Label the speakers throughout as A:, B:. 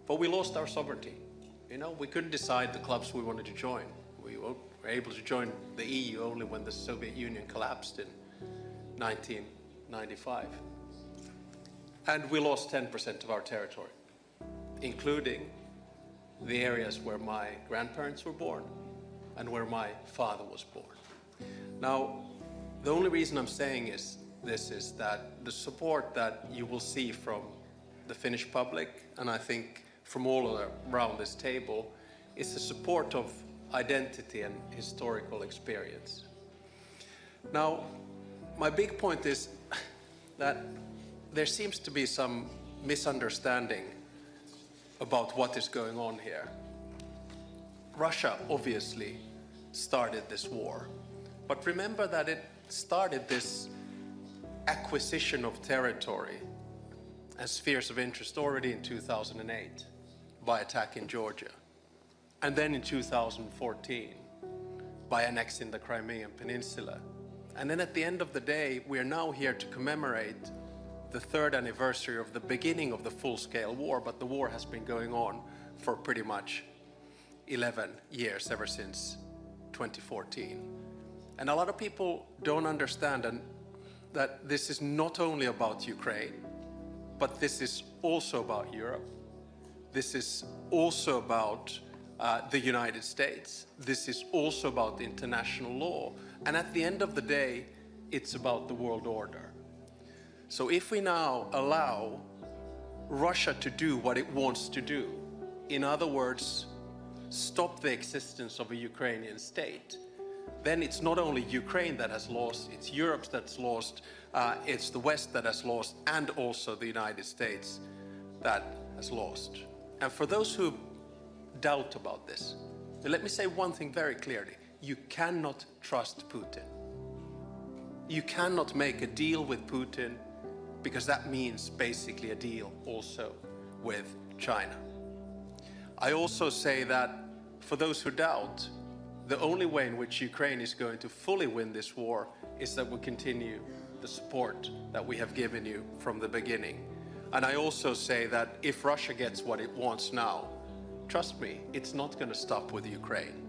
A: But we lost our sovereignty. You know, we couldn't decide the clubs we wanted to join. We were able to join the EU only when the Soviet Union collapsed in 1995. And we lost 10% of our territory, including the areas where my grandparents were born and where my father was born. Now, the only reason I'm saying this is that the support that you will see from the Finnish public, and I think from all around this table, is the support of identity and historical experience. Now, my big point is that there seems to be some misunderstanding about what is going on here. Russia obviously started this war, but remember that it started this acquisition of territory and spheres of interest already in 2008 by attacking Georgia, and then in 2014 by annexing the Crimean Peninsula. And then at the end of the day, we are now here to commemorate the 3rd anniversary of the beginning of the full-scale war, but the war has been going on for pretty much 11 years, ever since 2014. And a lot of people don't understand that this is not only about Ukraine, but this is also about Europe. This is also about the United States. This is also about international law. And at the end of the day, it's about the world order. So if we now allow Russia to do what it wants to do, in other words, stop the existence of a Ukrainian state, then it's not only Ukraine that has lost, it's Europe that's lost, it's the West that has lost, and also the United States that has lost. And for those who doubt about this, let me say one thing very clearly. You cannot trust Putin. You cannot make a deal with Putin, because that means basically a deal also with China. I also say that for those who doubt, the only way in which Ukraine is going to fully win this war is that we continue the support that we have given you from the beginning. And I also say that if Russia gets what it wants now, trust me, it's not going to stop with Ukraine.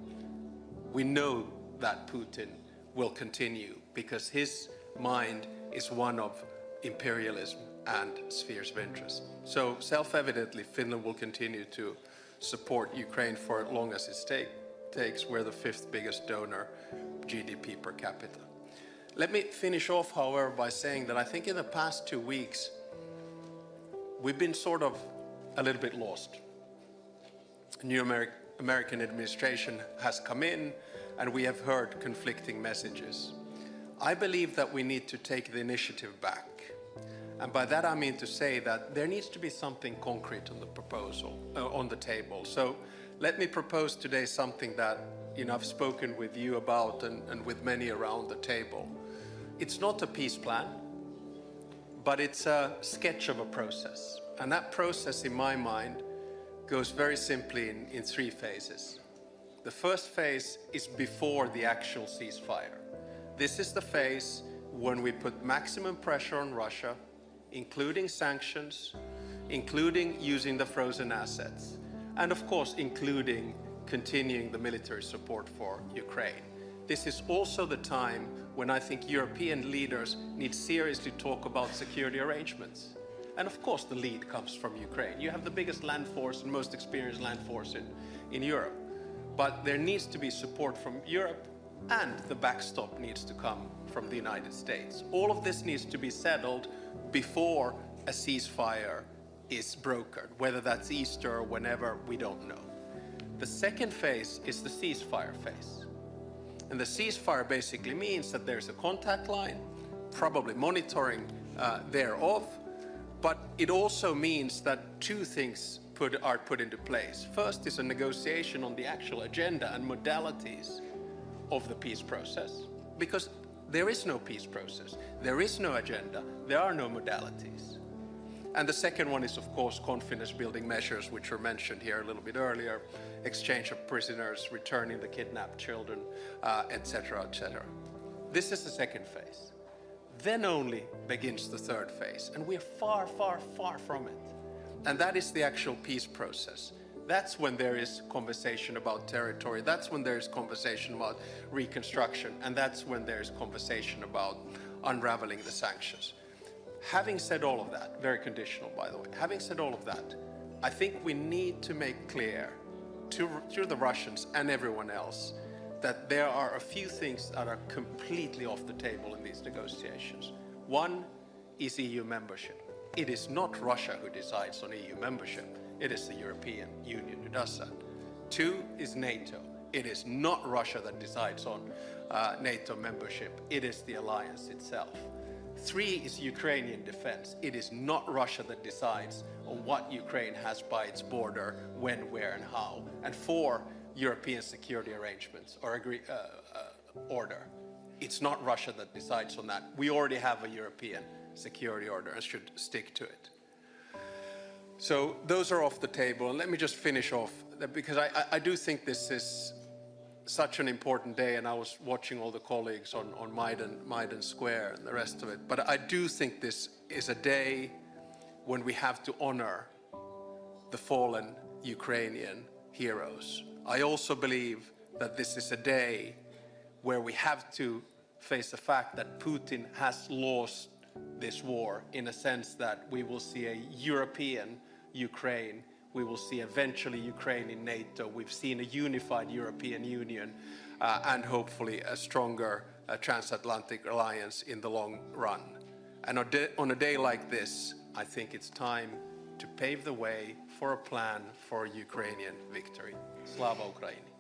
A: We know that Putin will continue because his mind is one of imperialism and spheres of interest. So self-evidently, Finland will continue to support Ukraine for as long as it takes. We're the 5th biggest donor, GDP per capita. Let me finish off, however, by saying that I think in the past 2 weeks, we've been sort of a little bit lost. A new American administration has come in, and we have heard conflicting messages. I believe that we need to take the initiative back. And by that I mean to say that there needs to be something concrete on the proposal, on the table. So let me propose today something that I've spoken with you about and with many around the table. It's not a peace plan, but it's a sketch of a process. And that process, in my mind, goes very simply in 3 phases. The first phase is before the actual ceasefire. This is the phase when we put maximum pressure on Russia, including sanctions, including using the frozen assets, and of course including continuing the military support for Ukraine. This is also the time when I think European leaders need seriously talk about security arrangements. And of course the lead comes from Ukraine. You have the biggest land force and most experienced land force in Europe. But there needs to be support from Europe, and the backstop needs to come from the United States. All of this needs to be settled before a ceasefire is brokered, whether that's Easter or whenever, we don't know. The second phase is the ceasefire phase. And the ceasefire basically means that there's a contact line, probably monitoring thereof, but it also means that 2 things are put into place. First is a negotiation on the actual agenda and modalities of the peace process, because there is no peace process, there is no agenda, there are no modalities. And the second one is, of course, confidence-building measures, which were mentioned here a little bit earlier, exchange of prisoners, returning the kidnapped children, etc., etc. This is the second phase. Then only begins the third phase, and we're far, far, far from it. And that is the actual peace process. That's when there is conversation about territory. That's when there is conversation about reconstruction. And that's when there is conversation about unraveling the sanctions. Having said all of that, very conditional by the way, having said all of that, I think we need to make clear to the Russians and everyone else that there are a few things that are completely off the table in these negotiations. One is EU membership. It is not Russia who decides on EU membership. It is the European Union who does that. Two is NATO. It is not Russia that decides on NATO membership. It is the alliance itself. Three is Ukrainian defense. It is not Russia that decides on what Ukraine has by its border, when, where, and how. And four, European security arrangements or order. It's not Russia that decides on that. We already have a European security order and should stick to it. So those are off the table. And let me just finish off, because I do think this is such an important day, and I was watching all the colleagues on Maidan Square and the rest of it. But I do think this is a day when we have to honor the fallen Ukrainian heroes. I also believe that this is a day where we have to face the fact that Putin has lost this war, in a sense that we will see a European Ukraine. We will see eventually Ukraine in NATO. We've seen a unified European Union and hopefully a stronger transatlantic alliance in the long run. And on a day like this, I think it's time to pave the way for a plan for Ukrainian victory. Slava Ukraini.